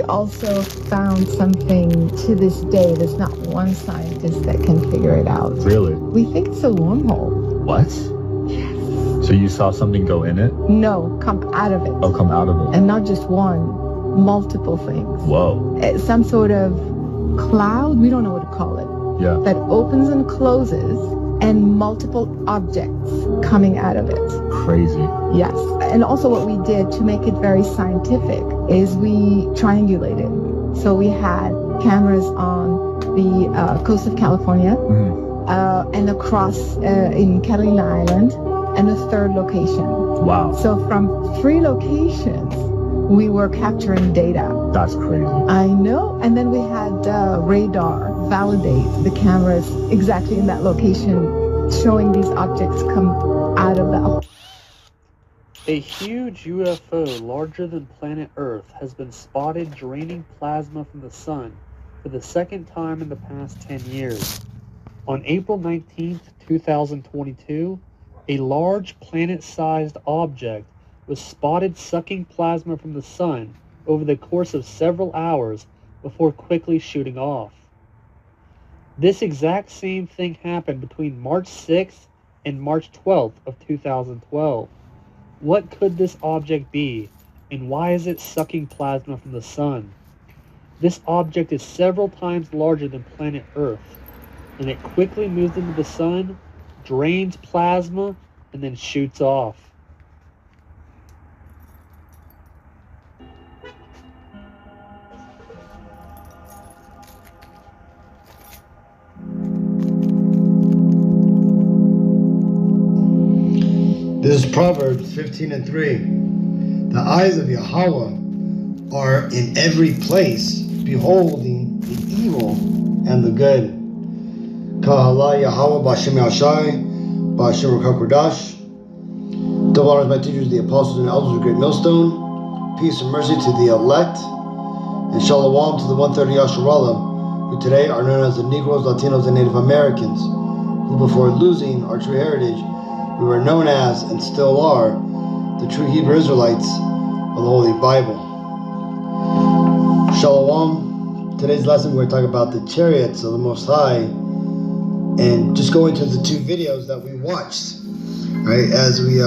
also found something to this day. There's not one scientist that can figure it out. Really? We think it's a wormhole. What? Yes. So you saw something go in it? No, come out of it. Oh, come out of it. And not just one, multiple things. Whoa. It's some sort of cloud, we don't know what to call it. Yeah. That opens and closes, and multiple objects coming out of it. Crazy. Yes. And also what we did to make it very scientific is we triangulated. So we had cameras on the coast of California, and across in Catalina Island, and a third location. Wow. So from 3 locations, we were capturing data. That's crazy. I know. And then we had radar validate the cameras exactly in that location, showing these objects come out of that. A huge UFO larger than planet Earth has been spotted draining plasma from the sun for the second time in the past 10 years. On April 19th, 2022, a large planet-sized object was spotted sucking plasma from the sun over the course of several hours before quickly shooting off. This exact same thing happened between March 6th and March 12th of 2012. What could this object be, and why is it sucking plasma from the sun? This object is several times larger than planet Earth, and it quickly moves into the sun, drains plasma, and then shoots off. This is Proverbs 15:3. The eyes of Yahweh are in every place, beholding the evil and the good. Kahala Yahweh B'Shem Yashai, B'Shem Rakakodash. Double honors my teachers, the apostles and elders of Great Millstone. Peace and mercy to the elect. And Shalom to the 130 Yashaya-La, who today are known as the Negroes, Latinos, and Native Americans, who before losing our true heritage, we were known as, and still are, the true Hebrew Israelites of the Holy Bible. Shalom. Today's lesson we're going to talk about the chariots of the Most High, and just go into the 2 videos that we watched. Right, as we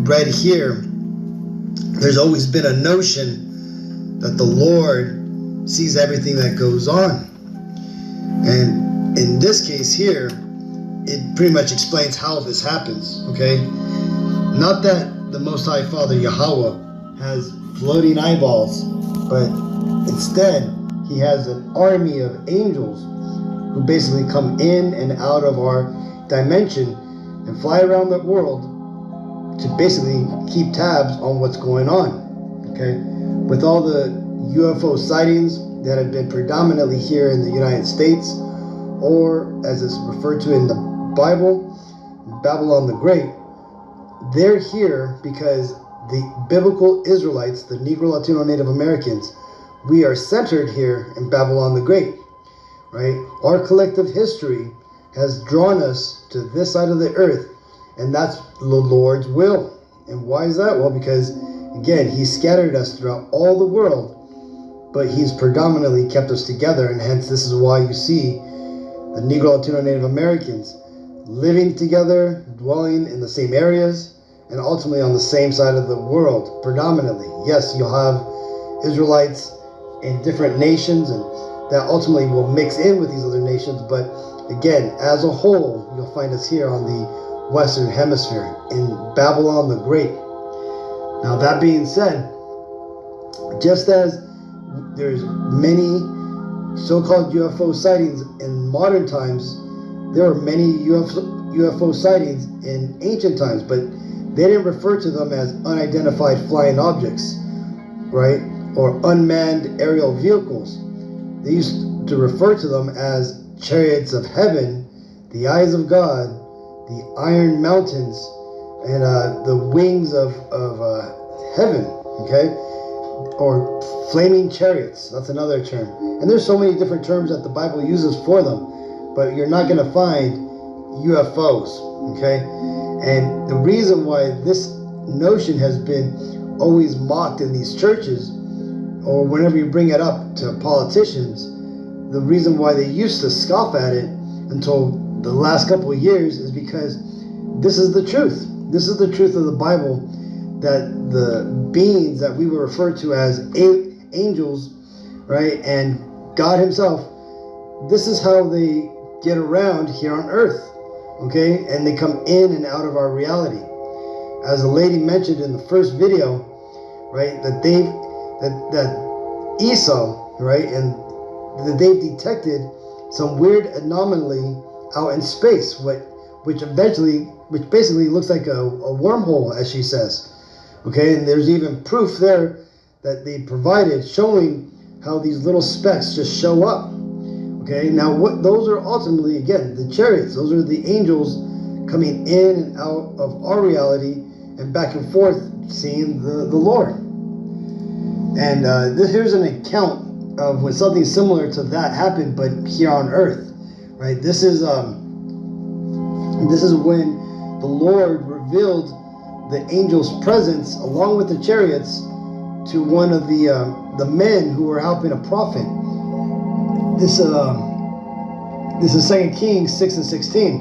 read here, there's always been a notion that the Lord sees everything that goes on, and in this case here, it pretty much explains how this happens, okay? Not that the Most High Father, Yahweh, has floating eyeballs, but instead, he has an army of angels who basically come in and out of our dimension and fly around the world to basically keep tabs on what's going on, okay? With all the UFO sightings that have been predominantly here in the United States, or as it's referred to in the Bible, Babylon the Great, they're here because the biblical Israelites, the Negro, Latino, Native Americans, we are centered here in Babylon the Great, right? Our collective history has drawn us to this side of the earth, and that's the Lord's will. And why is that? Well, because, again, he scattered us throughout all the world, but he's predominantly kept us together, and hence this is why you see the Negro, Latino, Native Americans living together, dwelling in the same areas, and ultimately on the same side of the world, predominantly. Yes, you'll have Israelites in different nations, and that ultimately will mix in with these other nations, but again, as a whole, you'll find us here on the Western Hemisphere, in Babylon the Great. Now, that being said, just as there's many so-called UFO sightings in modern times, there were many UFO sightings in ancient times, but they didn't refer to them as unidentified flying objects, right? Or unmanned aerial vehicles. They used to refer to them as chariots of heaven, the eyes of God, the iron mountains, and the wings of heaven, okay? Or flaming chariots, that's another term. And there's so many different terms that the Bible uses for them, but you're not going to find UFOs, okay? And the reason why this notion has been always mocked in these churches, or whenever you bring it up to politicians, the reason why they used to scoff at it until the last couple of years is because this is the truth. This is the truth of the Bible, that the beings that we were referred to as angels, right, and God himself, this is how they get around here on earth, okay? And they come in and out of our reality. As the lady mentioned in the first video, right, that Esau, right, and that they've detected some weird anomaly out in space, which basically looks like a wormhole, as she says. Okay, and there's even proof there that they provided showing how these little specks just show up. Okay, now those are ultimately, again, the chariots. Those are the angels coming in and out of our reality and back and forth seeing the Lord. And here's an account of when something similar to that happened, but here on earth, right? This is when the Lord revealed the angel's presence along with the chariots to one of the men who were helping a prophet. This is 2 Kings 6:16.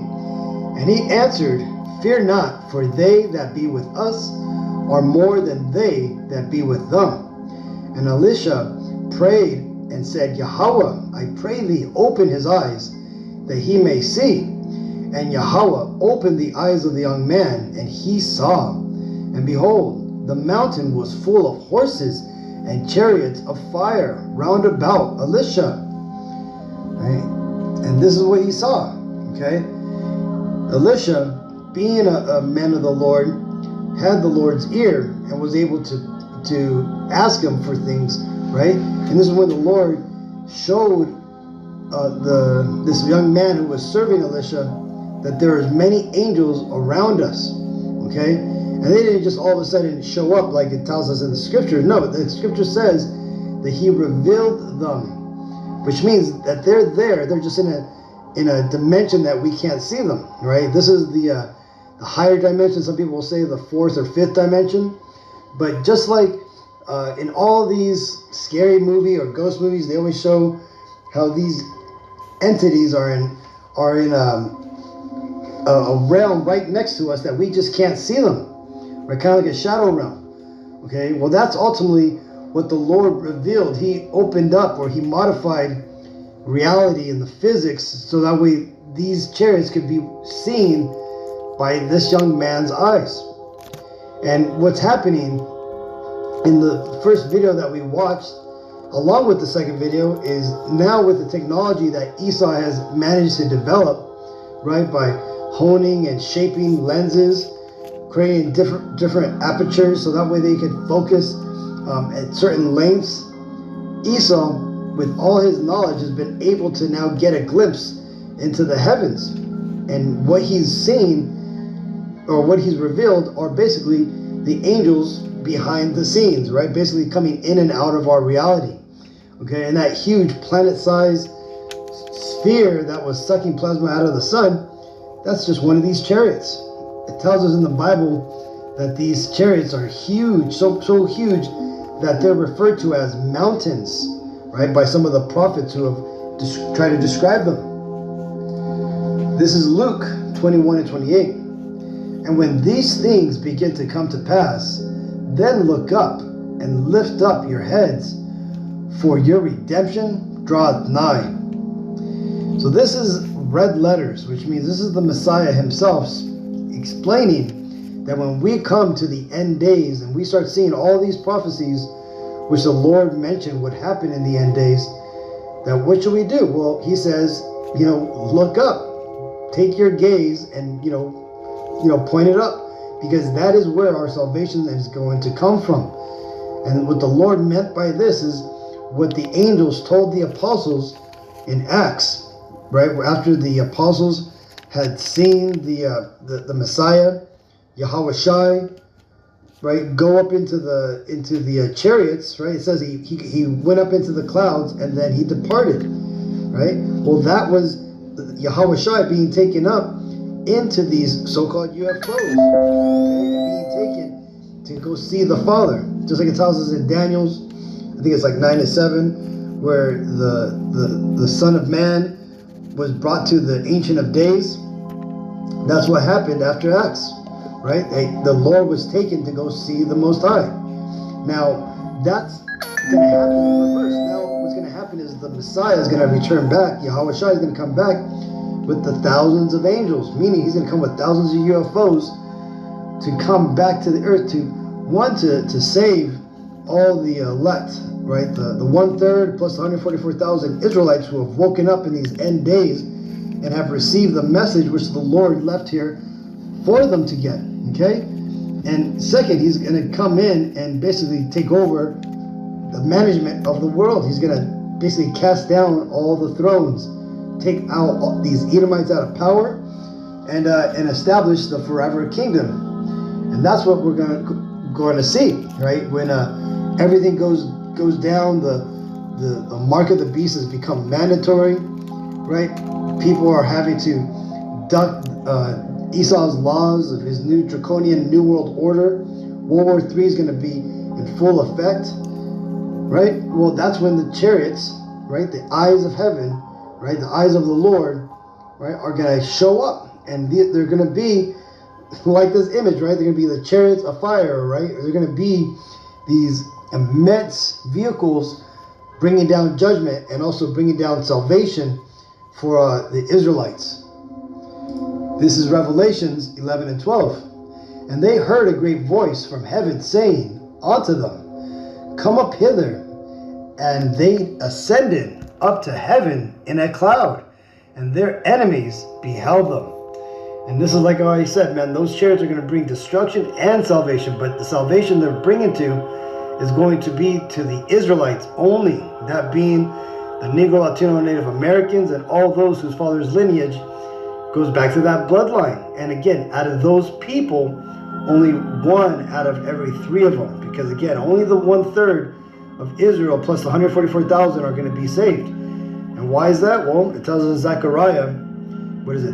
And he answered, "Fear not, for they that be with us are more than they that be with them." And Elisha prayed and said, "Yahweh, I pray thee, open his eyes, that he may see." And Yahweh opened the eyes of the young man, and he saw. And behold, the mountain was full of horses and chariots of fire round about Elisha. Right? And this is what he saw. Okay? Elisha, being a man of the Lord, had the Lord's ear and was able to ask him for things, right? And this is when the Lord showed this young man who was serving Elisha that there is many angels around us, okay? And they didn't just all of a sudden show up like it tells us in the scripture. No, the scripture says that he revealed them, which means that they're there. They're just in a dimension that we can't see them, right? This is the higher dimension. Some people will say the fourth or fifth dimension. But just like in all these scary movie or ghost movies, they always show how these entities are in a realm right next to us that we just can't see them, right? Kind of like a shadow realm. Okay, well, that's ultimately what the Lord revealed. He opened up, or he modified reality and the physics so that way these chariots could be seen by this young man's eyes. And what's happening in the first video that we watched, along with the second video, is now with the technology that Esau has managed to develop, right, by honing and shaping lenses, creating different apertures so that way they could focus at certain lengths. Esau, with all his knowledge, has been able to now get a glimpse into the heavens. And what he's seen, or what he's revealed, are basically the angels behind the scenes, right? Basically coming in and out of our reality. Okay, and that huge planet-sized sphere that was sucking plasma out of the sun, that's just one of these chariots. It tells us in the Bible that these chariots are huge, so huge that they're referred to as mountains, right, by some of the prophets who have tried to describe them. This is Luke 21 and 28. And when these things begin to come to pass, then look up and lift up your heads, for your redemption draweth nigh. So this is red letters, which means this is the Messiah himself explaining that when we come to the end days and we start seeing all these prophecies which the Lord mentioned would happen in the end days, that what should we do? Well, he says, look up, take your gaze and, point it up, because that is where our salvation is going to come from. And what the Lord meant by this is what the angels told the apostles in Acts, right? After the apostles had seen the Messiah, Yahweh-Shai, right, go up into the chariots, right? It says he went up into the clouds and then he departed, right? Well, that was Yahweh-Shai being taken up into these so-called UFOs, okay, being taken to go see the Father, just like it tells us in Daniel's I think it's like 9-7, where the Son of Man was brought to the Ancient of Days. That's what happened after Acts, right? The Lord was taken to go see the Most High. Now, that's going to happen in reverse. Now, what's going to happen is the Messiah is going to return back. Yashaya is going to come back with the thousands of angels, meaning he's going to come with thousands of UFOs to come back to the earth to save all the elect, right? The 1/3 plus the 144,000 Israelites who have woken up in these end days and have received the message which the Lord left here for them to get, okay? And second, he's going to come in and basically take over the management of the world. He's going to basically cast down all the thrones, take out all these Edomites out of power, and establish the forever kingdom. And that's what we're going to see, right? When everything goes down, the mark of the beast has become mandatory, right? People are having to duck Esau's laws of his new draconian New World Order. World War III is going to be in full effect, right? Well, that's when the chariots, right, the eyes of heaven, right, the eyes of the Lord, right, are going to show up. And they're going to be like this image, right? They're going to be the chariots of fire, right? They're going to be these immense vehicles bringing down judgment and also bringing down salvation for the Israelites. This is Revelations 11 and 12. And they heard a great voice from heaven saying unto them, Come up hither. And they ascended up to heaven in a cloud, and their enemies beheld them. And this is like I already said, man, those chariots are going to bring destruction and salvation, but the salvation they're bringing to is going to be to the Israelites only, that being the Negro, Latino, and Native Americans, and all those whose father's lineage goes back to that bloodline. And again, out of those people, only one out of every 3 of them, because again, only the 1/3 of Israel plus the 144,000 are going to be saved. And why is that? Well, it tells us in Zechariah,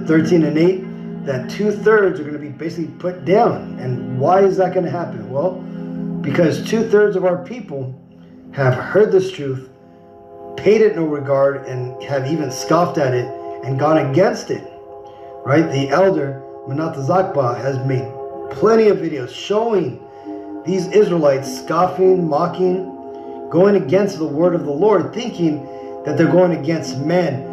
13 and 8, that 2/3 are going to be basically put down. And why is that going to happen? Well, because 2/3 of our people have heard this truth, paid it no regard, and have even scoffed at it and gone against it. Right? The elder, Manata Zakba, has made plenty of videos showing these Israelites scoffing, mocking, going against the word of the Lord, thinking that they're going against men,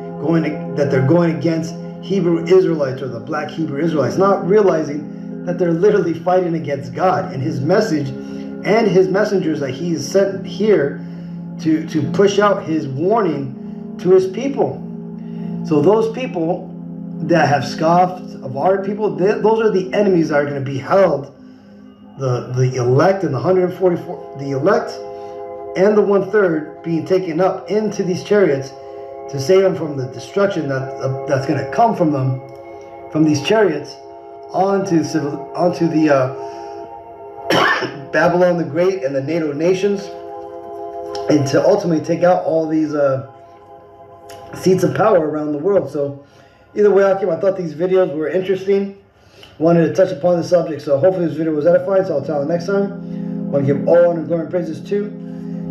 that they're going against Hebrew Israelites or the black Hebrew Israelites, not realizing that they're literally fighting against God and his message and his messengers that he's sent here to push out his warning to his people. So those people that have scoffed of our people, those are the enemies that are going to be held. The elect and the 144, the elect and the 1/3 being taken up into these chariots to save them from the destruction that's going to come from them, from these chariots, onto the Babylon the Great and the NATO nations, and to ultimately take out all these seats of power around the world. So either way, Akim, I thought these videos were interesting. Wanted to touch upon the subject, so hopefully this video was edifying. So I'll tell you next time. I want to give all honor and glory and praises to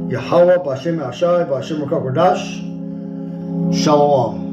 Yahweh, B'Hashem Yashai, B'Hashem Rakak Radash. Shalom.